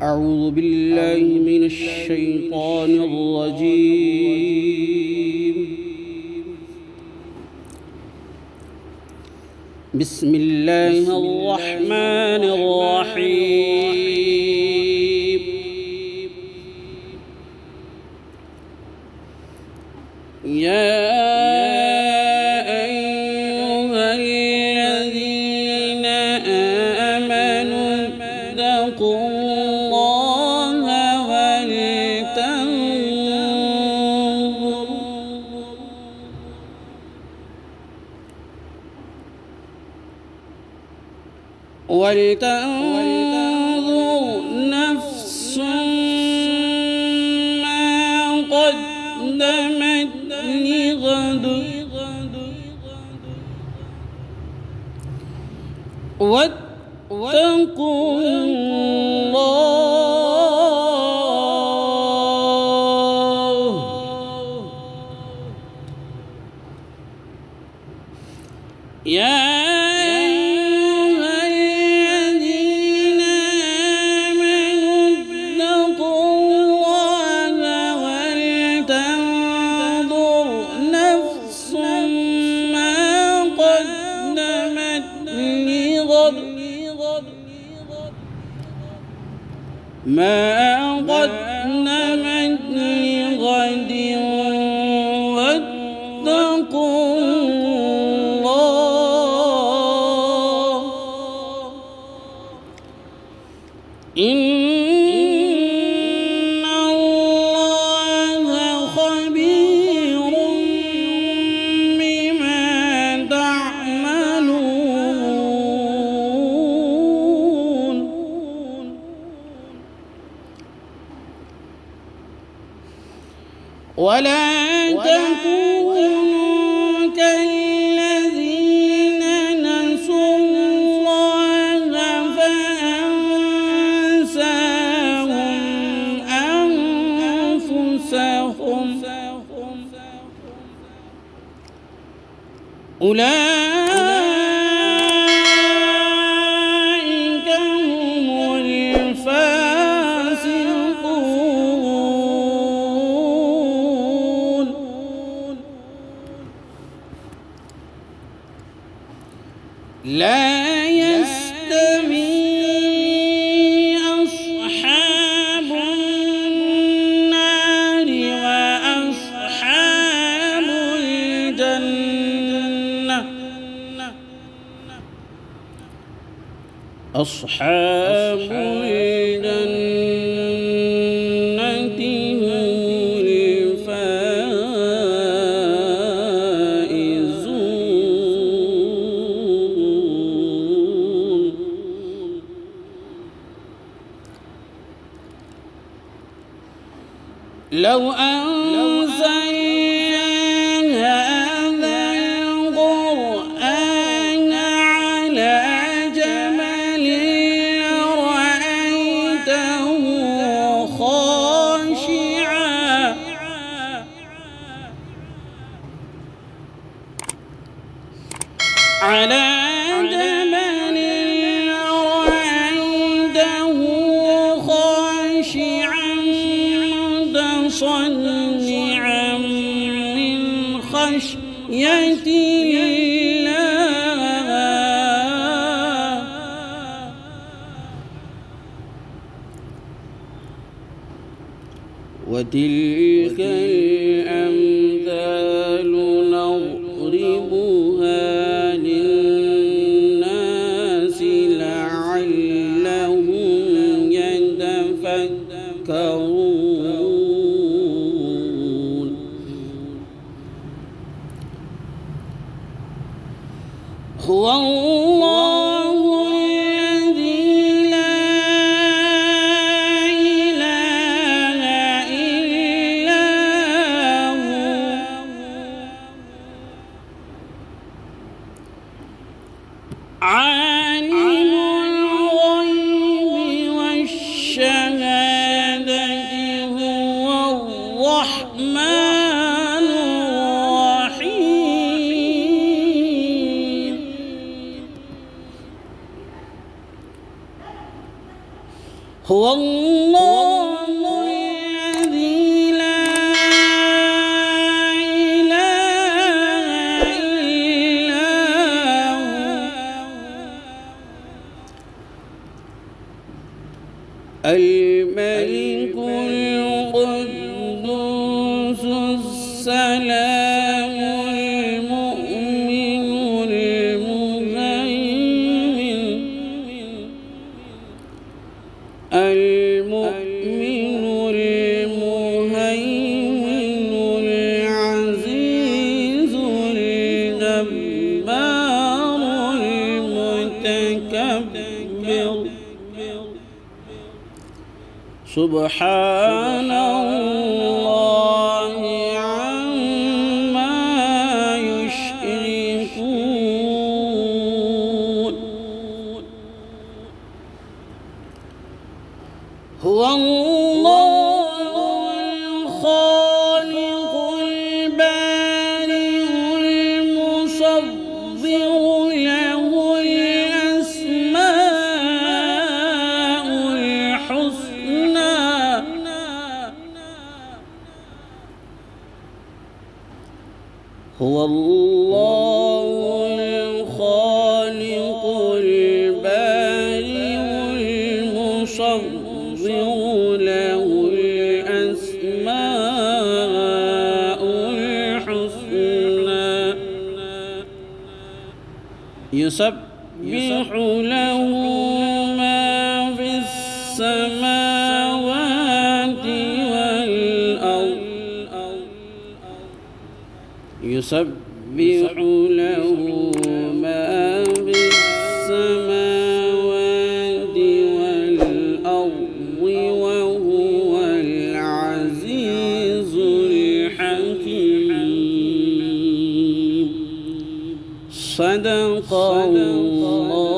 أعوذ بالله من الشيطان الرجيم. بسم الله الرحمن الرحيم. يا أيها الذين آمنوا اتقوا الله ولتنظر نفس ما قدمت لغد واتقوا الله. يا ما قدمت لغد واتقوا الله. إن الله خبير بما تعملون. ولا تكونوا كالذين نسوا الله فأنساهم أنفسهم. أولئك هم الفاسقون. لا يستوي أصحاب النار وأصحاب الجنة. أصحاب الجنة هم الفائزون. لو أنزلنا هذا القرآن على جبل لرأيته خاشعا متصدعا من خشية الله. وتلك الأمثال نضربها للناس لعلهم يتفكرون. هو الله الذي لا إله إلا هو هو الله الذي لا إله إلا هو الملك القدوس السلام المؤمن المهيمن العزيز الجبار المتكبر سبحان الله عما يشركون هو الله الخالق البارئ المصور له الأسماء الحسنى هو الله الخالق البارئ المصور له الأسماء الحسنى يسبح له ما في السماوات والأرض يسبح له ما في السماوات والأرض وهو العزيز الحكيم صدق الله